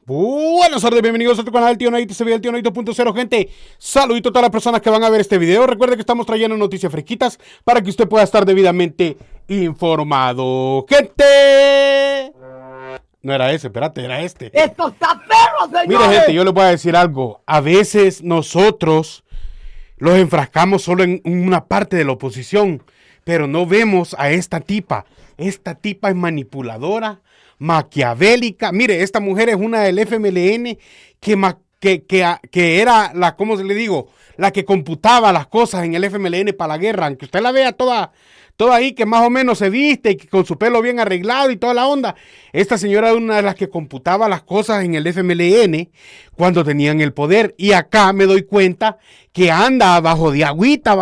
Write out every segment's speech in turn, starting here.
Buenas tardes, bienvenidos a tu canal Tío Nayito, se ve el Tío Nayito.0, gente. Saludito a todas las personas que van a ver este video. Recuerde que estamos trayendo noticias fresquitas para que usted pueda estar debidamente informado. ¡Gente! No era ese, espérate, era este. ¡Esto está perro, señores! Mire, gente, yo les voy a decir algo. A veces nosotros los enfrascamos solo en una parte de la oposición, pero no vemos a esta tipa. Esta tipa es manipuladora, maquiavélica. Mire, esta mujer es una del FMLN que era la, ¿cómo se le digo? La que computaba las cosas en el FMLN para la guerra. Aunque usted la vea toda ahí, que más o menos se viste y que con su pelo bien arreglado y toda la onda. Esta señora es una de las que computaba las cosas en el FMLN cuando tenían el poder. Y acá me doy cuenta que anda bajo de agüita,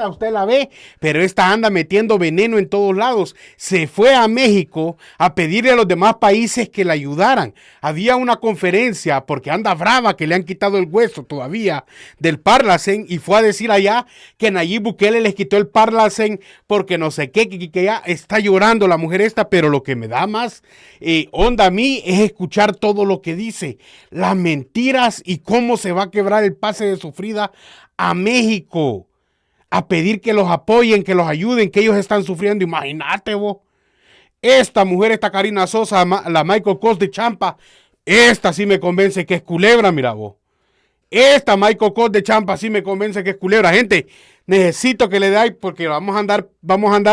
usted la ve, pero esta anda metiendo veneno en todos lados. Se fue a México a pedirle a los demás países que la ayudaran. Había una conferencia, porque anda brava, que le han quitado el hueso todavía del Parlacen, y fue a decir allá que Nayib Bukele les quitó el Parlacen porque no sé qué, que ya está llorando la mujer esta, pero lo que me da más onda a mí es escuchar todo lo que dice, las mentiras y cómo se va a quebrar el pase de sufrida a México, a pedir que los apoyen, que los ayuden, que ellos están sufriendo. Imagínate vos, esta mujer, esta Karina Sosa, la Michael Kors de Champa, esta sí me convence que es culebra, mira vos. Esta Michael Kors de Champa sí me convence que es culebra. Gente, necesito que le dé, porque vamos a andar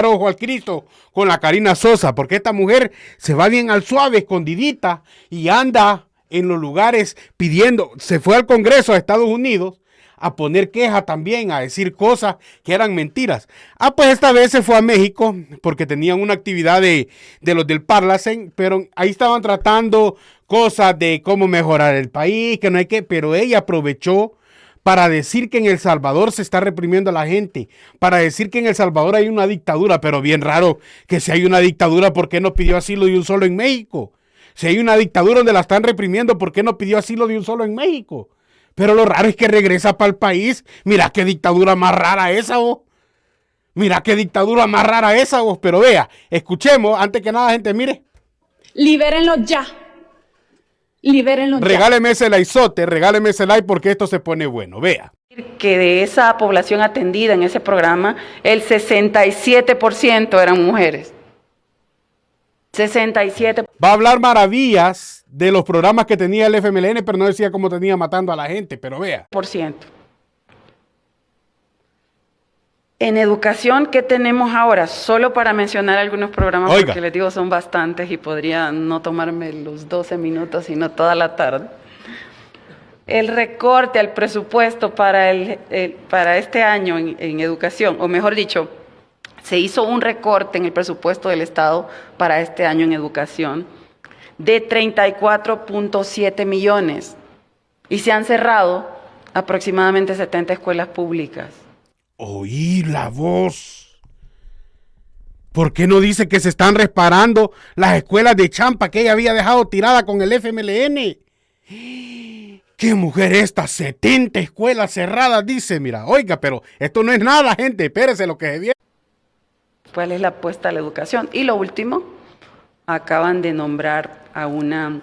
ojo al Cristo con la Karina Sosa, porque esta mujer se va bien al suave, escondidita, y anda en los lugares pidiendo. Se fue al Congreso de Estados Unidos a poner queja también, a decir cosas que eran mentiras. Pues esta vez se fue a México porque tenían una actividad de los del Parlacen, pero ahí estaban tratando cosas de cómo mejorar el país, que no hay que, pero ella aprovechó para decir que en El Salvador se está reprimiendo a la gente, para decir que en El Salvador hay una dictadura, pero bien raro que si hay una dictadura, ¿por qué no pidió asilo de un solo en México? Si hay una dictadura donde la están reprimiendo, ¿por qué no pidió asilo de un solo en México? Pero lo raro es que regresa para el país. Mira qué dictadura más rara esa, vos. Mira qué dictadura más rara esa, vos. Pero vea, escuchemos, antes que nada, gente, mire. Libérenlo ya. Libérenlo ya. Regáleme ese likezote, regáleme ese like porque esto se pone bueno. Vea. Que de esa población atendida en ese programa, el 67% eran mujeres. 67%. Va a hablar maravillas de los programas que tenía el FMLN, pero no decía cómo tenía matando a la gente, pero vea. En educación, ¿qué tenemos ahora? Solo para mencionar algunos programas, oiga, porque les digo son bastantes y podría no tomarme los 12 minutos, sino toda la tarde. El recorte al presupuesto para este año en educación, o mejor dicho, se hizo un recorte en el presupuesto del Estado para este año en educación de 34.7 millones y se han cerrado aproximadamente 70 escuelas públicas. Oí la voz. ¿Por qué no dice que se están reparando las escuelas de Champa que ella había dejado tirada con el FMLN? ¿Qué mujer esta? 70 escuelas cerradas, dice. Mira, oiga, pero esto no es nada, gente. Espérese lo que se viene. ¿Cuál es la apuesta a la educación? Y lo último, acaban de nombrar a una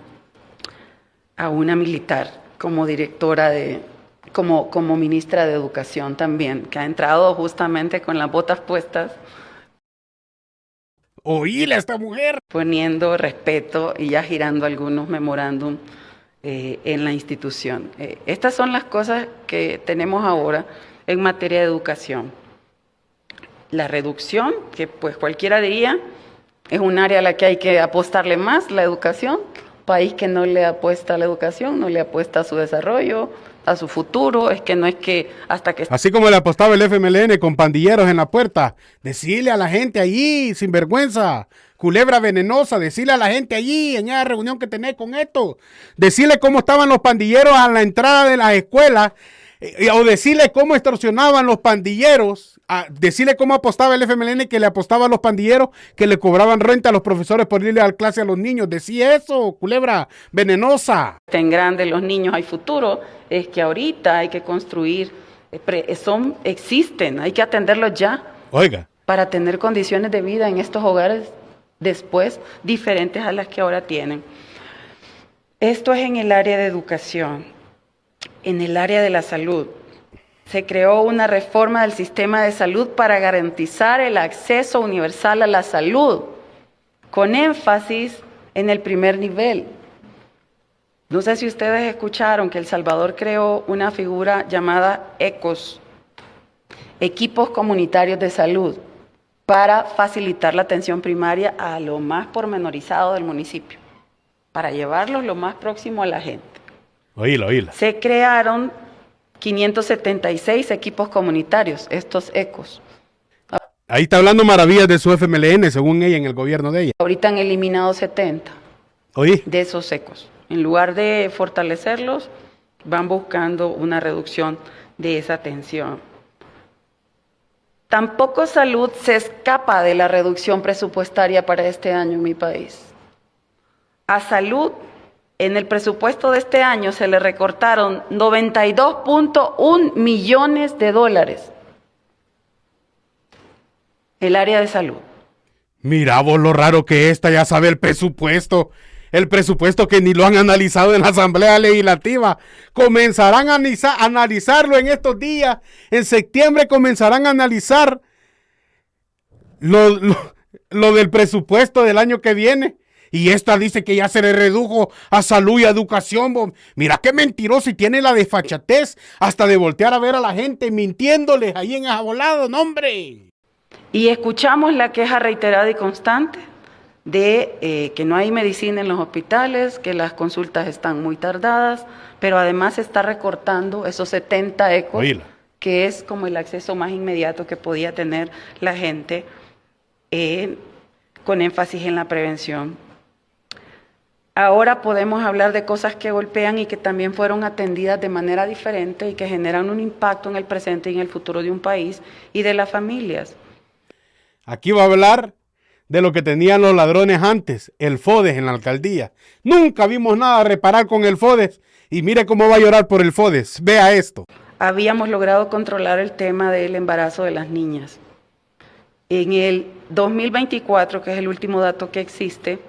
militar como directora como ministra de Educación también, que ha entrado justamente con las botas puestas. Oíla a esta mujer. Poniendo respeto y ya girando algunos memorándum en la institución. Estas son las cosas que tenemos ahora en materia de educación. La reducción, que pues cualquiera diría, es un área a la que hay que apostarle más, la educación. País que no le apuesta a la educación, no le apuesta a su desarrollo, a su futuro, es que no es que hasta que... Así como le apostaba el FMLN con pandilleros en la puerta, decirle a la gente allí, sin vergüenza, culebra venenosa, decirle a la gente allí, en esa reunión que tenés con esto, decirle cómo estaban los pandilleros a la entrada de las escuelas, o decirle cómo extorsionaban los pandilleros, decirle cómo apostaba el FMLN, que le apostaba a los pandilleros, que le cobraban renta a los profesores por irle a clase a los niños. Decía eso, culebra venenosa. En grande los niños hay futuro, es que ahorita hay que construir, existen, hay que atenderlos ya. Oiga. Para tener condiciones de vida en estos hogares después diferentes a las que ahora tienen. Esto es en el área de educación. En el área de la salud, se creó una reforma del sistema de salud para garantizar el acceso universal a la salud, con énfasis en el primer nivel. No sé si ustedes escucharon que El Salvador creó una figura llamada ECOS, Equipos Comunitarios de Salud, para facilitar la atención primaria a lo más pormenorizado del municipio, para llevarlos lo más próximo a la gente. Oíla. Se crearon 576 equipos comunitarios, estos ECOS. Ahí está hablando maravillas de su FMLN, según ella, en el gobierno de ella. Ahorita han eliminado 70 de esos ECOS. En lugar de fortalecerlos, van buscando una reducción de esa atención. Tampoco salud se escapa de la reducción presupuestaria para este año en mi país. A salud, en el presupuesto de este año se le recortaron 92.1 millones de dólares. El área de salud. Mira vos lo raro que esta ya sabe el presupuesto que ni lo han analizado en la Asamblea Legislativa. Comenzarán a analizarlo en estos días. En septiembre comenzarán a analizar lo del presupuesto del año que viene. Y esta dice que ya se le redujo a salud y a educación. Mira qué mentiroso, y tiene la desfachatez hasta de voltear a ver a la gente mintiéndoles ahí en Ajabolado, ¡no, hombre! Y escuchamos la queja reiterada y constante de que no hay medicina en los hospitales, que las consultas están muy tardadas, pero además se está recortando esos 70 ECOS, que es como el acceso más inmediato que podía tener la gente, con énfasis en la prevención. Ahora podemos hablar de cosas que golpean y que también fueron atendidas de manera diferente y que generan un impacto en el presente y en el futuro de un país y de las familias. Aquí va a hablar de lo que tenían los ladrones antes, el FODES en la alcaldía. Nunca vimos nada a reparar con el FODES y mire cómo va a llorar por el FODES. Vea esto. Habíamos logrado controlar el tema del embarazo de las niñas. En el 2024, que es el último dato que existe,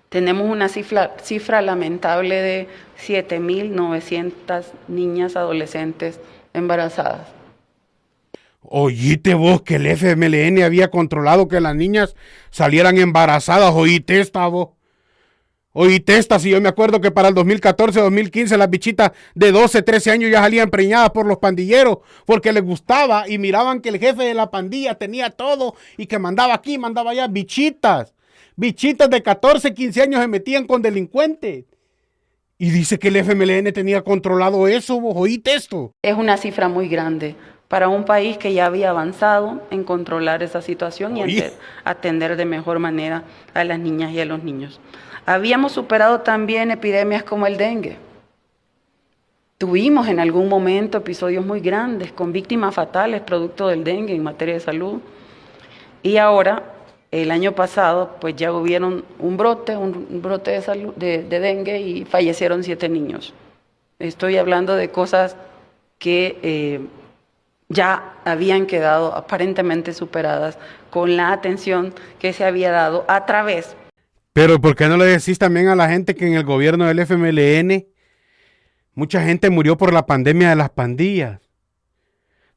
tenemos una cifra lamentable de 7.900 niñas adolescentes embarazadas. Oíste vos que el FMLN había controlado que las niñas salieran embarazadas. Oíste esta vos. Oíste esta, si yo me acuerdo que para el 2014, 2015 las bichitas de 12, 13 años ya salían preñadas por los pandilleros porque les gustaba y miraban que el jefe de la pandilla tenía todo y que mandaba aquí, mandaba allá. Bichitas de 14, 15 años se metían con delincuentes. Y dice que el FMLN tenía controlado eso. ¿Vos oíste esto? Es una cifra muy grande para un país que ya había avanzado en controlar esa situación y atender de mejor manera a las niñas y a los niños. Habíamos superado también epidemias como el dengue. Tuvimos en algún momento episodios muy grandes con víctimas fatales producto del dengue en materia de salud. Y ahora, el año pasado, pues ya hubieron un brote de salud, de dengue, y fallecieron 7 niños. Estoy hablando de cosas que ya habían quedado aparentemente superadas con la atención que se había dado a través. Pero ¿por qué no le decís también a la gente que en el gobierno del FMLN mucha gente murió por la pandemia de las pandillas?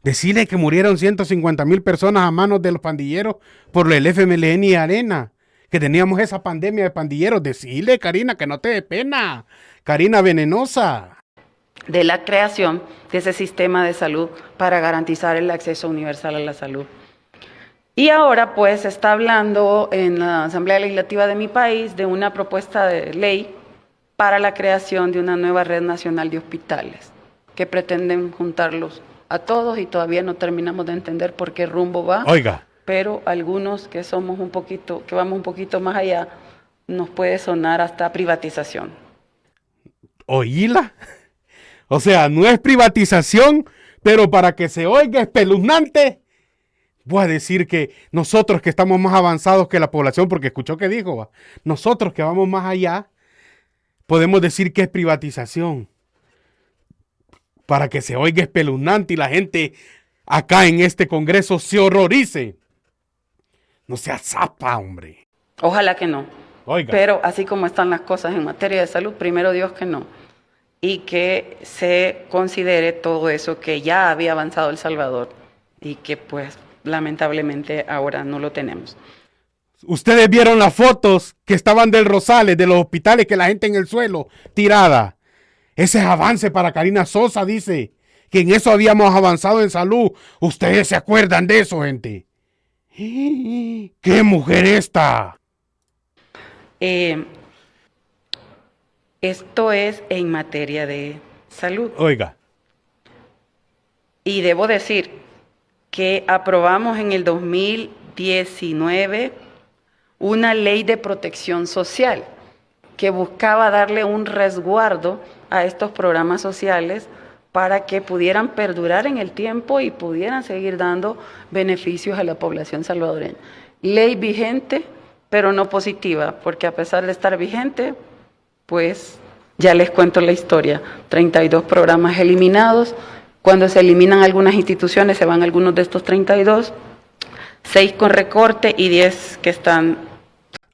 Decirle que murieron 150,000 personas a manos de los pandilleros por el FMLN y Arena, que teníamos esa pandemia de pandilleros. Decirle, Karina, que no te dé pena, Karina venenosa. De la creación de ese sistema de salud para garantizar el acceso universal a la salud. Y ahora pues se está hablando en la Asamblea Legislativa de mi país de una propuesta de ley para la creación de una nueva red nacional de hospitales que pretenden juntarlos a todos y todavía no terminamos de entender por qué rumbo va. Oiga. Pero algunos que vamos un poquito más allá, nos puede sonar hasta privatización. ¿Oíla? O sea, no es privatización, pero para que se oiga espeluznante, voy a decir que nosotros que estamos más avanzados que la población, porque escuchó que dijo, nosotros que vamos más allá, podemos decir que es privatización. Para que se oiga espeluznante y la gente acá en este Congreso se horrorice. No sea zapa, hombre. Ojalá que no. Oiga. Pero así como están las cosas en materia de salud, primero Dios que no. Y que se considere todo eso que ya había avanzado El Salvador y que pues lamentablemente ahora no lo tenemos. Ustedes vieron las fotos que estaban del Rosales, de los hospitales, que la gente en el suelo tirada. Ese es avance para Karina Sosa, dice, que en eso habíamos avanzado en salud. Ustedes se acuerdan de eso, gente. ¡Qué mujer esta! Esto es en materia de salud. Oiga. Y debo decir que aprobamos en el 2019 una ley de protección social que buscaba darle un resguardo a estos programas sociales para que pudieran perdurar en el tiempo y pudieran seguir dando beneficios a la población salvadoreña. Ley vigente, pero no positiva, porque a pesar de estar vigente, pues ya les cuento la historia. 32 programas eliminados. Cuando se eliminan algunas instituciones, se van algunos de estos 32, 6 con recorte y 10 que están...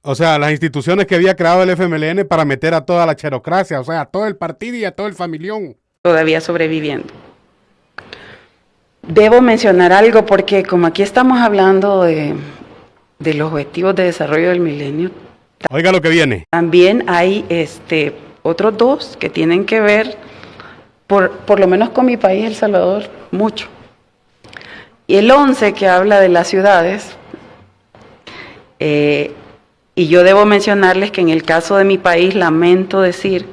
O sea, las instituciones que había creado el FMLN para meter a toda la cherocracia, o sea, a todo el partido y a todo el familión. Todavía sobreviviendo. Debo mencionar algo porque como aquí estamos hablando de los objetivos de desarrollo del milenio. Oiga lo que viene. También hay otros 2 que tienen que ver, por lo menos con mi país, El Salvador, mucho. Y el 11 que habla de las ciudades, y yo debo mencionarles que en el caso de mi país lamento decir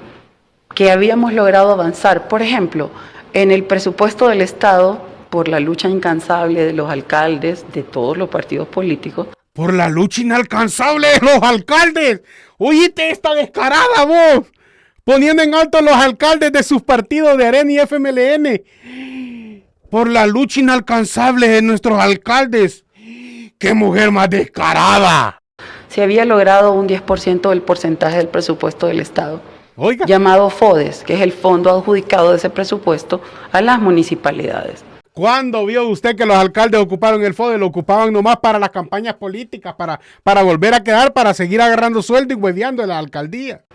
que habíamos logrado avanzar. Por ejemplo, en el presupuesto del Estado, por la lucha incansable de los alcaldes, de todos los partidos políticos. Por la lucha inalcanzable de los alcaldes. Oíste esta descarada vos. Poniendo en alto a los alcaldes de sus partidos de AREN y FMLN. Por la lucha inalcanzable de nuestros alcaldes. ¡Qué mujer más descarada! Se había logrado un 10% del porcentaje del presupuesto del Estado. Oiga. Llamado FODES, que es el fondo adjudicado de ese presupuesto a las municipalidades. ¿Cuándo vio usted que los alcaldes ocuparon el FODES? Lo ocupaban nomás para las campañas políticas, para volver a quedar, para seguir agarrando sueldo y hueveando en la alcaldía.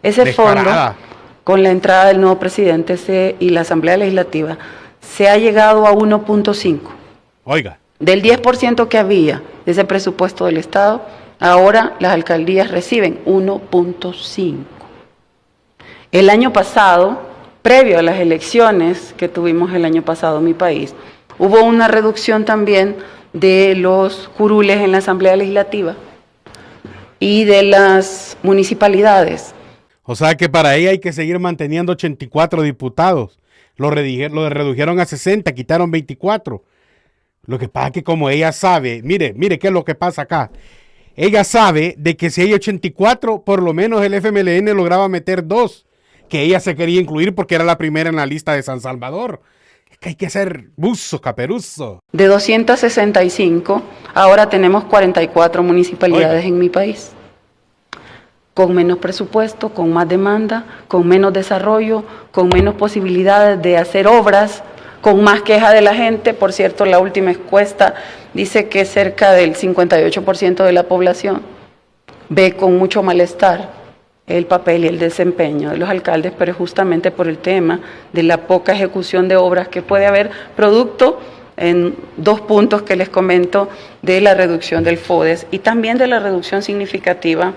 Ese descarada. fondo, con la entrada del nuevo presidente y la Asamblea Legislativa, se ha llegado a 1.5. Oiga. Del 10% que había de ese presupuesto del Estado, ahora las alcaldías reciben 1.5. El año pasado, previo a las elecciones que tuvimos el año pasado en mi país, hubo una reducción también de los curules en la Asamblea Legislativa y de las municipalidades. O sea que para ella hay que seguir manteniendo 84 diputados. Lo redujeron a 60, quitaron 24. Lo que pasa es que como ella sabe, mire qué es lo que pasa acá. Ella sabe de que si hay 84, por lo menos el FMLN lograba meter 2, que ella se quería incluir porque era la primera en la lista de San Salvador. Es que hay que ser buzo, caperuzo. De 265, ahora tenemos 44 municipalidades en mi país. Con menos presupuesto, con más demanda, con menos desarrollo, con menos posibilidades de hacer obras, con más queja de la gente. Por cierto, la última encuesta dice que cerca del 58% de la población ve con mucho malestar el papel y el desempeño de los alcaldes, pero justamente por el tema de la poca ejecución de obras que puede haber, producto en 2 puntos que les comento de la reducción del FODES y también de la reducción significativa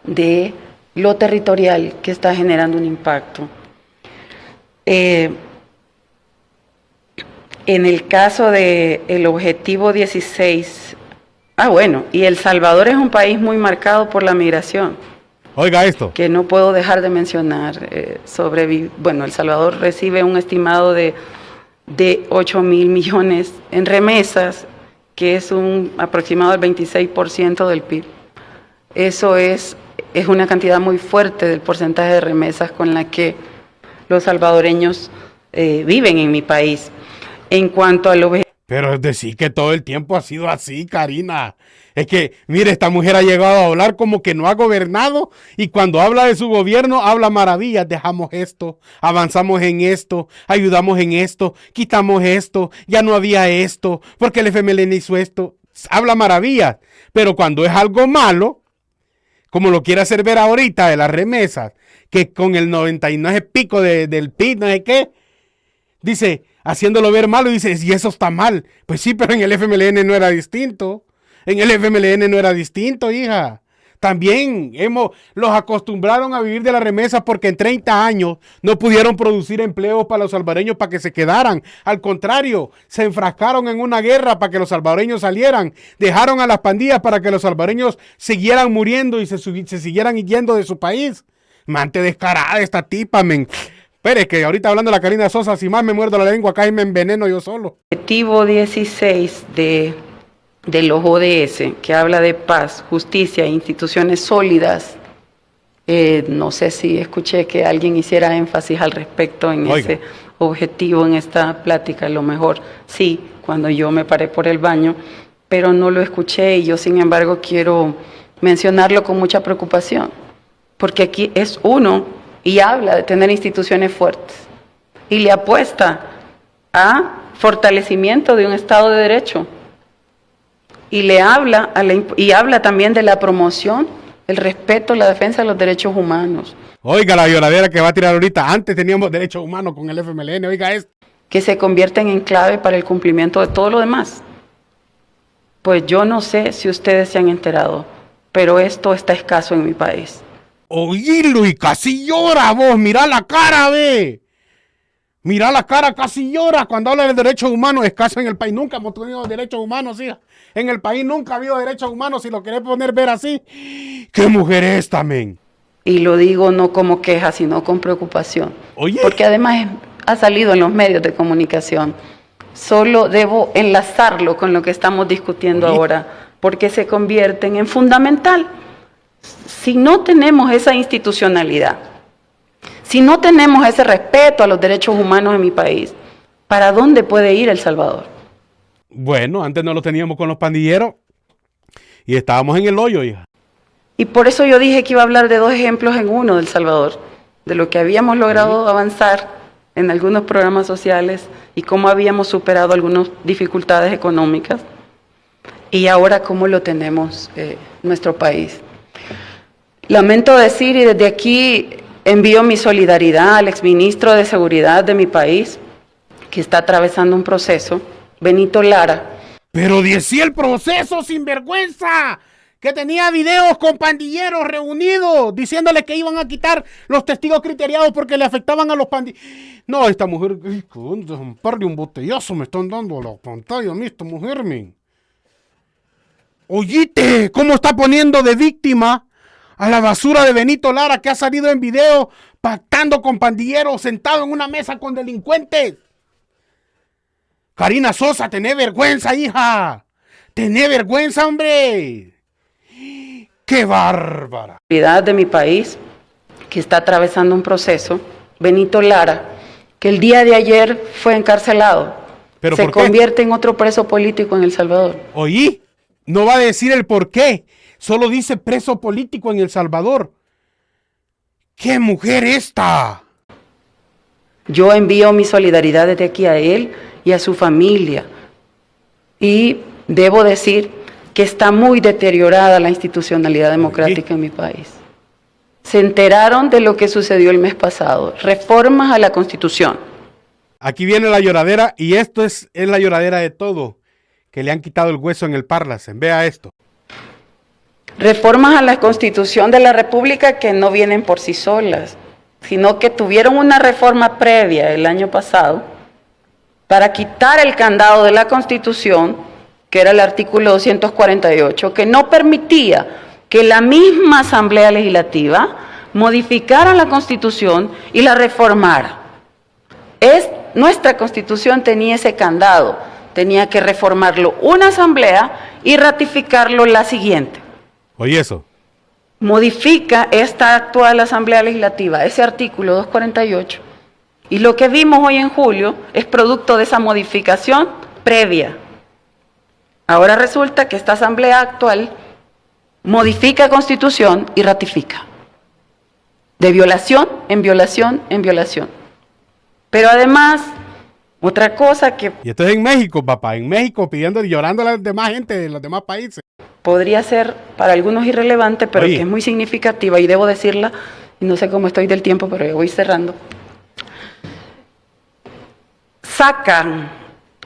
de lo territorial que está generando un impacto. En el caso del objetivo 16, y El Salvador es un país muy marcado por la migración. Oiga esto. Que no puedo dejar de mencionar. El Salvador recibe un estimado de 8.000 millones en remesas, que es un aproximado del 26% del PIB. Eso es una cantidad muy fuerte del porcentaje de remesas con la que los salvadoreños viven en mi país. En cuanto a lo... Pero es decir que todo el tiempo ha sido así, Karina. Es que, mire, esta mujer ha llegado a hablar como que no ha gobernado y cuando habla de su gobierno habla maravillas. Dejamos esto, avanzamos en esto, ayudamos en esto, quitamos esto, ya no había esto, porque el FMLN hizo esto. Habla maravillas, pero cuando es algo malo, como lo quiere hacer ver ahorita de las remesas, que con el 99 pico del PIB, no sé qué, dice, haciéndolo ver malo, dice, y eso está mal. Pues sí, pero en el FMLN no era distinto. En el FMLN no era distinto, hija. También los acostumbraron a vivir de la remesa porque en 30 años no pudieron producir empleos para los salvadoreños para que se quedaran. Al contrario, se enfrascaron en una guerra para que los salvadoreños salieran. Dejaron a las pandillas para que los salvadoreños siguieran muriendo y se siguieran yendo de su país. Mante descarada esta tipa, men. Espere, que ahorita hablando de la Karina Sosa, si más me muerdo la lengua acá y me enveneno yo solo. Objetivo 16 de los ODS, que habla de paz, justicia e instituciones sólidas. No sé si escuché que alguien hiciera énfasis al respecto en ese objetivo en esta plática. A lo mejor sí, cuando yo me paré por el baño, pero no lo escuché y yo, sin embargo, quiero mencionarlo con mucha preocupación, porque aquí es uno y habla de tener instituciones fuertes y le apuesta a fortalecimiento de un Estado de Derecho. Y le habla habla también de la promoción, el respeto, la defensa de los derechos humanos. Oiga la violadera que va a tirar ahorita. Antes teníamos derechos humanos con el FMLN, oiga esto. Que se convierten en clave para el cumplimiento de todo lo demás. Pues yo no sé si ustedes se han enterado, pero esto está escaso en mi país. Oílo y casi llora vos, mirá la cara, ve. Mirá la cara, casi llora cuando habla de derechos humanos. Escaso en el país, nunca hemos tenido derechos humanos, hija. En el país nunca ha habido derechos humanos, si lo querés poner ver así. ¿Qué mujer es también? Y lo digo no como queja, sino con preocupación. Oye. Porque además ha salido en los medios de comunicación. Solo debo enlazarlo con lo que estamos discutiendo ahora, porque se convierten en fundamental. Si no tenemos esa institucionalidad, si no tenemos ese respeto a los derechos humanos en mi país, ¿para dónde puede ir El Salvador? Bueno, antes no lo teníamos con los pandilleros y estábamos en el hoyo, hija. Y por eso yo dije que iba a hablar de dos ejemplos en uno del Salvador, de lo que habíamos logrado avanzar en algunos programas sociales y cómo habíamos superado algunas dificultades económicas y ahora cómo lo tenemos en nuestro país. Lamento decir, y desde aquí envío mi solidaridad al exministro de Seguridad de mi país, que está atravesando un proceso, Benito Lara. Pero decía el proceso, sinvergüenza, que tenía videos con pandilleros reunidos, diciéndole que iban a quitar los testigos criteriados porque le afectaban a los pandilleros. No, esta mujer, un par de un botellazo me están dando a la pantalla a mí, esta mujer, men. Oyite, cómo está poniendo de víctima a la basura de Benito Lara, que ha salido en video pactando con pandilleros, sentado en una mesa con delincuentes. Karina Sosa, tené vergüenza, hija. Tené vergüenza, hombre. ¡Qué bárbara! De mi país, que está atravesando un proceso, Benito Lara, que el día de ayer fue encarcelado. ¿Pero se convierte en otro preso político en El Salvador. Oí, no va a decir el por qué. Solo dice preso político en El Salvador. ¡Qué mujer esta! Yo envío mi solidaridad desde aquí a él y a su familia. Y debo decir que está muy deteriorada la institucionalidad democrática en mi país. Se enteraron de lo que sucedió el mes pasado. Reformas a la Constitución. Aquí viene la lloradera y esto es la lloradera de todo. Que le han quitado el hueso en el Parlacen. Vea esto. Reformas a la Constitución de la República que no vienen por sí solas, sino que tuvieron una reforma previa el año pasado para quitar el candado de la Constitución, que era el artículo 248, que no permitía que la misma Asamblea Legislativa modificara la Constitución y la reformara. Nuestra Constitución tenía ese candado, tenía que reformarlo una Asamblea y ratificarlo la siguiente. Oye eso. Modifica esta actual Asamblea Legislativa, ese artículo 248, y lo que vimos hoy en julio es producto de esa modificación previa. Ahora resulta que esta Asamblea actual modifica Constitución y ratifica. De violación en violación en violación. Pero además, otra cosa que... Y esto es en México, papá, en México pidiendo y llorando a la demás gente de los demás países. podría ser para algunos irrelevante, pero Oye. que es muy significativa, y debo decirla, y no sé cómo estoy del tiempo, pero ya voy cerrando. Sacan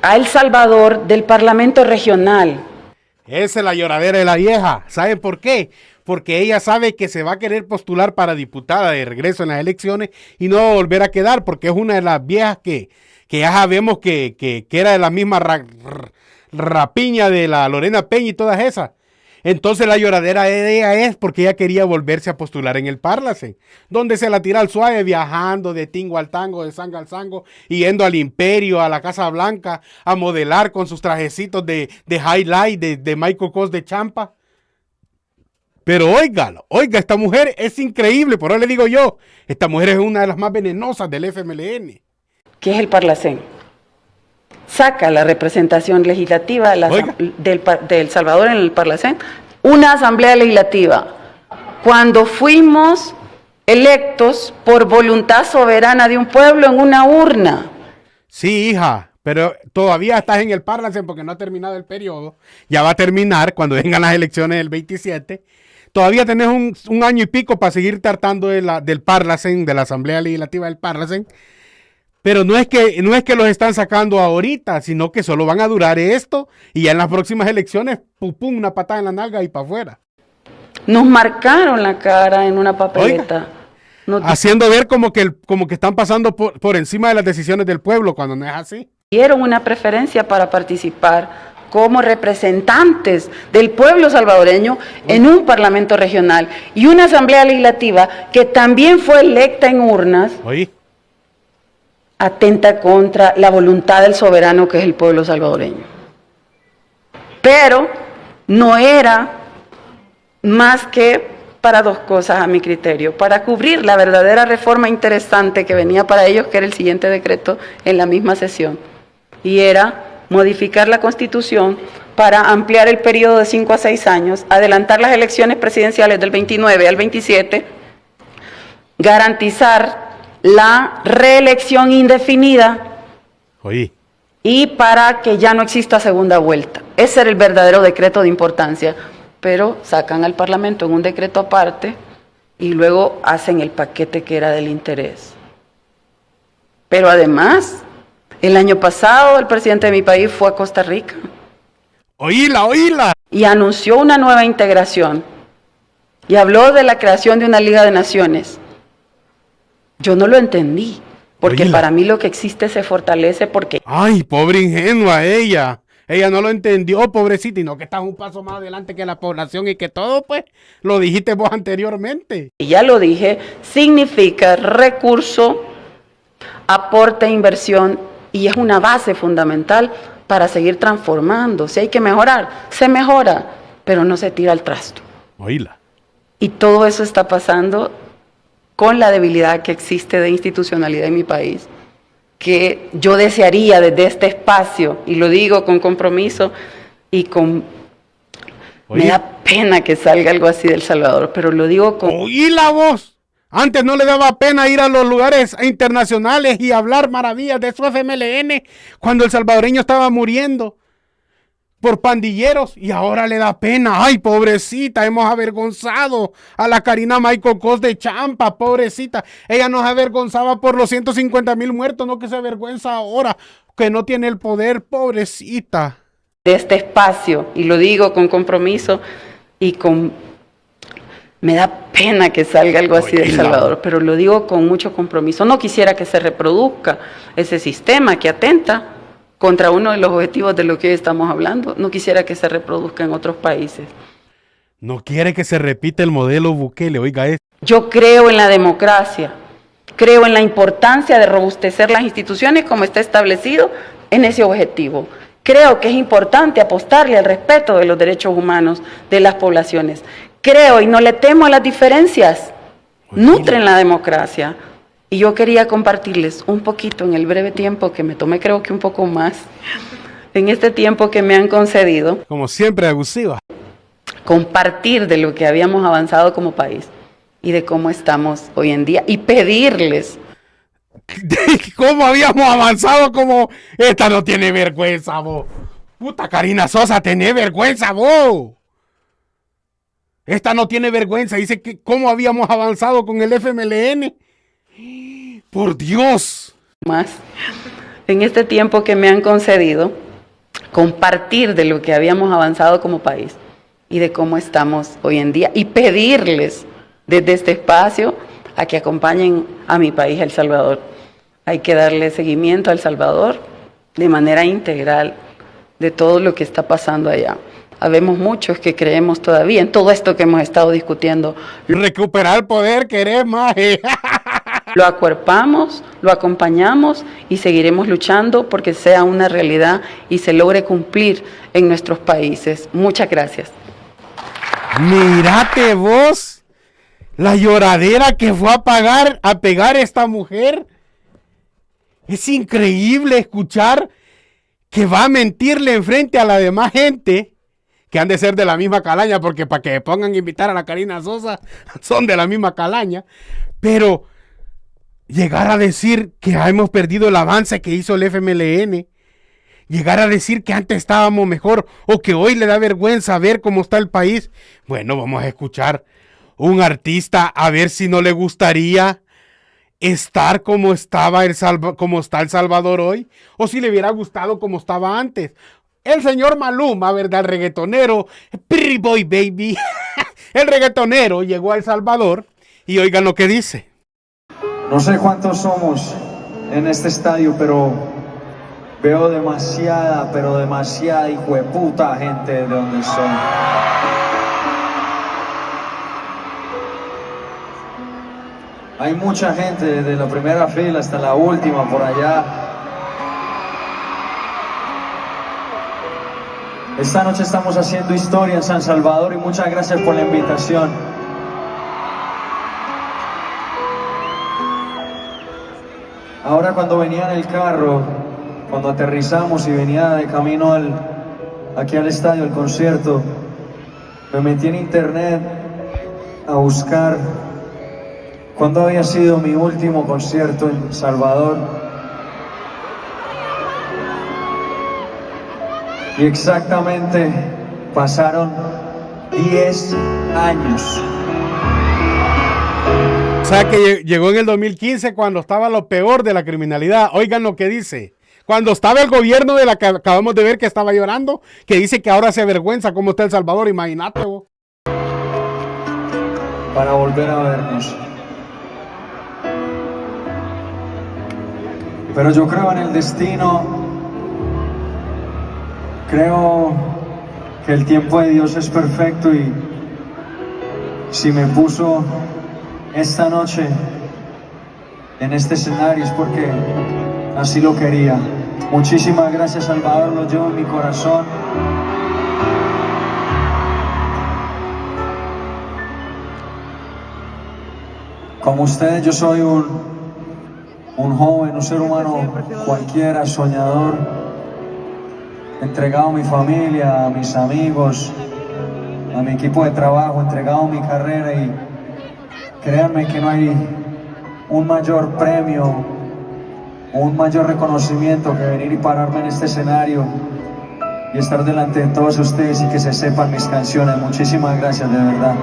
a El Salvador del Parlamento Regional. Esa es la lloradera de la vieja. ¿Saben por qué? Porque ella sabe que se va a querer postular para diputada de regreso en las elecciones y no va a volver a quedar, porque es una de las viejas que ya sabemos que era de la misma rapiña de la Lorena Peña y todas esas. Entonces la lloradera de ella es porque ella quería volverse a postular en el Parlacen, donde se la tira al suave, viajando de tingo al tango, de sango al sango, y yendo al Imperio, a la Casa Blanca, a modelar con sus trajecitos de highlight, de Michael Kors de champa. Pero óigalo, oiga, esta mujer es increíble, por eso le digo yo, esta mujer es una de las más venenosas del FMLN. ¿Qué es el Parlacén? Saca la representación legislativa de El Salvador en el Parlacén, una asamblea legislativa. Cuando fuimos electos por voluntad soberana de un pueblo en una urna. Sí, hija, pero todavía estás en el Parlacén porque no ha terminado el periodo. Ya va a terminar cuando vengan las elecciones del 27. Todavía tenés un año y pico para seguir tratando del Parlacén, de la Asamblea Legislativa del Parlacén. Pero no es que los están sacando ahorita, sino que solo van a durar esto y ya en las próximas elecciones, pum, pum, una patada en la nalga y para afuera. Nos marcaron la cara en una papeleta. Haciendo ver como que están pasando por encima de las decisiones del pueblo, cuando no es así. Dieron una preferencia para participar como representantes del pueblo salvadoreño en un parlamento regional y una asamblea legislativa que también fue electa en urnas. Oye. Atenta contra la voluntad del soberano que es el pueblo salvadoreño. Pero no era más que para dos cosas a mi criterio, para cubrir la verdadera reforma interesante que venía para ellos, que era el siguiente decreto en la misma sesión, y era modificar la Constitución para ampliar el periodo de 5 a 6 años, adelantar las elecciones presidenciales del 29 al 27, garantizar la reelección indefinida. Oye. Y para que ya no exista segunda vuelta. Ese era el verdadero decreto de importancia, pero sacan al Parlamento en un decreto aparte y luego hacen el paquete que era del interés. Pero además, el año pasado el presidente de mi país fue a Costa Rica. Oíla. Y anunció una nueva integración y habló de la creación de una Liga de Naciones. Yo no lo entendí, porque para mí lo que existe se fortalece porque... Ay, pobre ingenua ella. Ella no lo entendió, pobrecita, y no que estás un paso más adelante que la población y que todo, pues, lo dijiste vos anteriormente. Y ya lo dije, significa recurso, aporte, inversión, y es una base fundamental para seguir transformando. Si hay que mejorar, se mejora, pero no se tira al trasto. Oíla. Y todo eso está pasando con la debilidad que existe de institucionalidad en mi país, que yo desearía desde este espacio, y lo digo con compromiso y con... Me da pena que salga algo así de El Salvador, pero lo digo con... Oíla vos. Antes no le daba pena ir a los lugares internacionales y hablar maravillas de su FMLN cuando el salvadoreño estaba muriendo por pandilleros, y ahora le da pena. Ay, pobrecita, hemos avergonzado a la Karina Michael Kors de champa, pobrecita. Ella nos avergonzaba por los 150,000 muertos, no que se avergüenza ahora, que no tiene el poder, pobrecita. De este espacio, y lo digo con compromiso y con... Me da pena que salga algo así de El Salvador, pero lo digo con mucho compromiso. No quisiera que se reproduzca ese sistema que atenta contra uno de los objetivos de lo que hoy estamos hablando. No quisiera que se reproduzca en otros países. No quiere que se repita el modelo Bukele, oiga esto. Yo creo en la democracia, creo en la importancia de robustecer las instituciones como está establecido en ese objetivo. Creo que es importante apostarle al respeto de los derechos humanos de las poblaciones. Creo y no le temo a las diferencias, nutren la democracia. Y yo quería compartirles un poquito en el breve tiempo que me tomé, creo que un poco más, en este tiempo que me han concedido. Como siempre, abusiva. Compartir de lo que habíamos avanzado como país y de cómo estamos hoy en día y pedirles. ¿Cómo habíamos avanzado? Como esta no tiene vergüenza, vos. Puta Karina Sosa, tenés vergüenza, vos. Esta no tiene vergüenza. Dice que cómo habíamos avanzado con el FMLN. Por Dios. Más en este tiempo que me han concedido, compartir de lo que habíamos avanzado como país y de cómo estamos hoy en día y pedirles desde este espacio a que acompañen a mi país, El Salvador. Hay que darle seguimiento a El Salvador de manera integral de todo lo que está pasando allá. Habemos muchos que creemos todavía en todo esto que hemos estado discutiendo. Recuperar el poder, querés más. Lo acuerpamos, lo acompañamos y seguiremos luchando porque sea una realidad y se logre cumplir en nuestros países. Muchas gracias. Mírate vos, la lloradera que fue a pegar esta mujer. Es increíble escuchar que va a mentirle enfrente a la demás gente que han de ser de la misma calaña, porque para que pongan a invitar a la Karina Sosa son de la misma calaña, pero llegar a decir que hemos perdido el avance que hizo el FMLN, llegar a decir que antes estábamos mejor o que hoy le da vergüenza ver cómo está el país. Bueno, vamos a escuchar un artista a ver si no le gustaría estar como está El Salvador hoy, o si le hubiera gustado como estaba antes. El señor Maluma, ¿verdad? El reggaetonero, Pretty Boy Baby, el reggaetonero llegó a El Salvador y oigan lo que dice. No sé cuántos somos en este estadio, pero veo demasiada, pero demasiada hijueputa gente de donde soy. Hay mucha gente desde la primera fila hasta la última por allá. Esta noche estamos haciendo historia en San Salvador y muchas gracias por la invitación. Ahora cuando venía en el carro, cuando aterrizamos y venía de camino aquí al estadio, al concierto, me metí en internet a buscar cuándo había sido mi último concierto en Salvador. Y exactamente pasaron 10 años. O sea que llegó en el 2015 cuando estaba lo peor de la criminalidad. Oigan lo que dice. Cuando estaba el gobierno de la que acabamos de ver que estaba llorando, que dice que ahora se avergüenza cómo está El Salvador. Imagínate vos. Para volver a vernos. Pero yo creo en el destino. Creo que el tiempo de Dios es perfecto y si me puso esta noche en este escenario es porque así lo quería. Muchísimas gracias, Salvador, lo llevo en mi corazón. Como ustedes, yo soy un joven, un ser humano cualquiera, soñador, entregado a mi familia, a mis amigos, a mi equipo de trabajo, entregado a mi carrera y créanme que no hay un mayor premio o un mayor reconocimiento que venir y pararme en este escenario y estar delante de todos ustedes y que se sepan mis canciones. Muchísimas gracias, de verdad.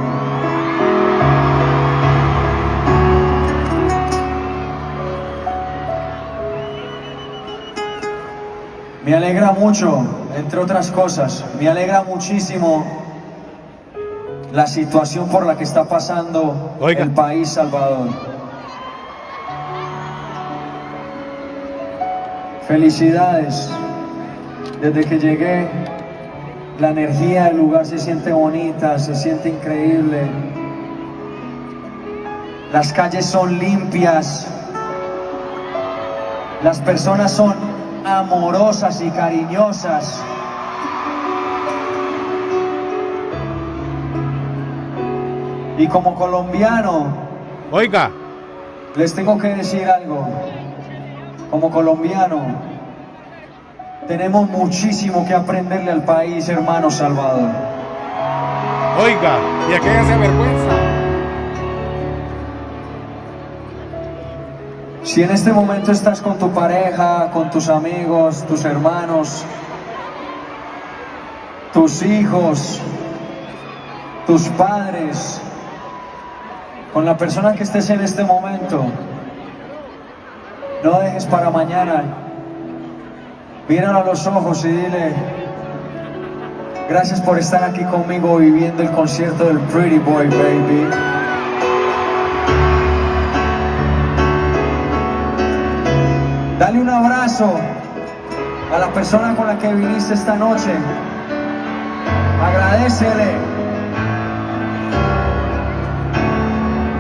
Me alegra mucho, entre otras cosas, me alegra muchísimo la situación por la que está pasando el país Salvador. Felicidades. Desde que llegué, la energía del lugar se siente bonita, se siente increíble. Las calles son limpias. Las personas son amorosas y cariñosas. Y como colombiano, oiga, les tengo que decir algo. Como colombiano, tenemos muchísimo que aprenderle al país, hermano Salvador. Oiga, y aquella se avergüenza. Si en este momento estás con tu pareja, con tus amigos, tus hermanos, tus hijos, tus padres, con la persona que estés en este momento. No dejes para mañana. Míralo a los ojos y dile: gracias por estar aquí conmigo viviendo el concierto del Pretty Boy, baby. Dale un abrazo a la persona con la que viniste esta noche. Agradécele.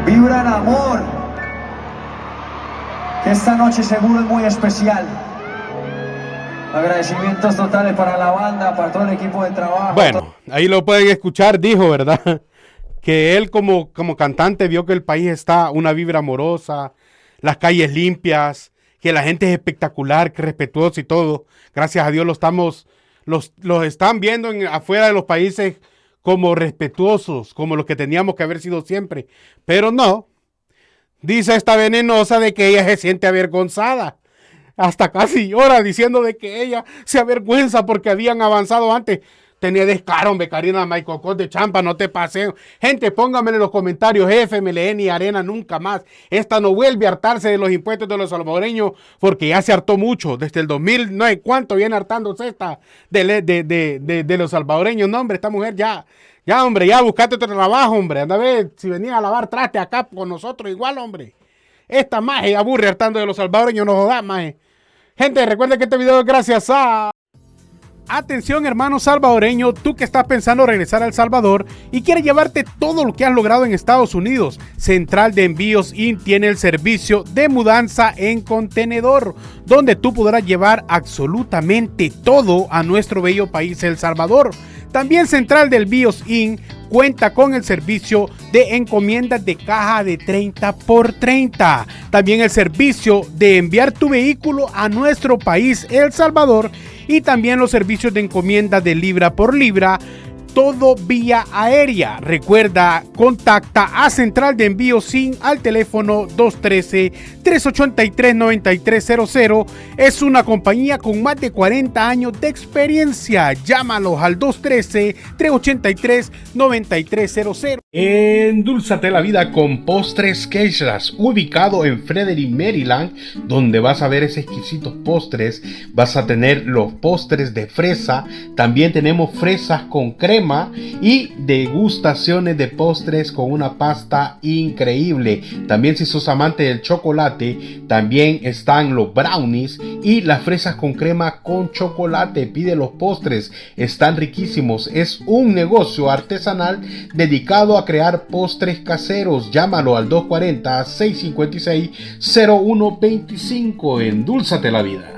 Vibra en amor. Que esta noche seguro es muy especial. Agradecimientos totales para la banda, para todo el equipo de trabajo. Bueno, ahí lo pueden escuchar, dijo, ¿verdad? Que él como cantante vio que el país está una vibra amorosa, las calles limpias, que la gente es espectacular, que respetuosa y todo. Gracias a Dios los están viendo afuera de los países como respetuosos, como los que teníamos que haber sido siempre. Pero no, dice esta venenosa de que ella se siente avergonzada. Hasta casi llora diciendo de que ella se avergüenza porque habían avanzado antes. Tenía descaro, hombre, Karina Maicocos de Champa, no te pases. Gente, pónganme en los comentarios, FMLN y Arena nunca más. Esta no vuelve a hartarse de los impuestos de los salvadoreños porque ya se hartó mucho. Desde el 2000, no hay cuánto viene hartándose esta de los salvadoreños. No, hombre, esta mujer ya, hombre, ya buscate otro trabajo, hombre. Anda a ver si venía a lavar traste acá con nosotros igual, hombre. Esta maje aburre hartando de los salvadoreños, no jodas, maje. Gente, recuerden que este video es gracias a... Atención, hermano salvadoreño, tú que estás pensando regresar a El Salvador y quieres llevarte todo lo que has logrado en Estados Unidos. Central de Envíos IN tiene el servicio de mudanza en contenedor, donde tú podrás llevar absolutamente todo a nuestro bello país El Salvador. También Central de Envíos IN cuenta con el servicio de encomiendas de caja de 30x30. También el servicio de enviar tu vehículo a nuestro país El Salvador y también los servicios de encomienda de libra por libra, todo vía aérea. Recuerda, contacta a Central de Envíos SIN al teléfono 213-383-9300. Es una compañía con más de 40 años de experiencia. Llámalos al 213-383-9300. Endulzate la vida con Postres Quechras, ubicado en Frederick, Maryland, donde vas a ver esos exquisitos postres. Vas a tener los postres de fresa, también tenemos fresas con crema y degustaciones de postres con una pasta increíble. También si sos amante del chocolate, también están los brownies y las fresas con crema con chocolate. Pide los postres, están riquísimos. Es un negocio artesanal dedicado a crear postres caseros. Llámalo al 240-656-0125. Endulzate la vida.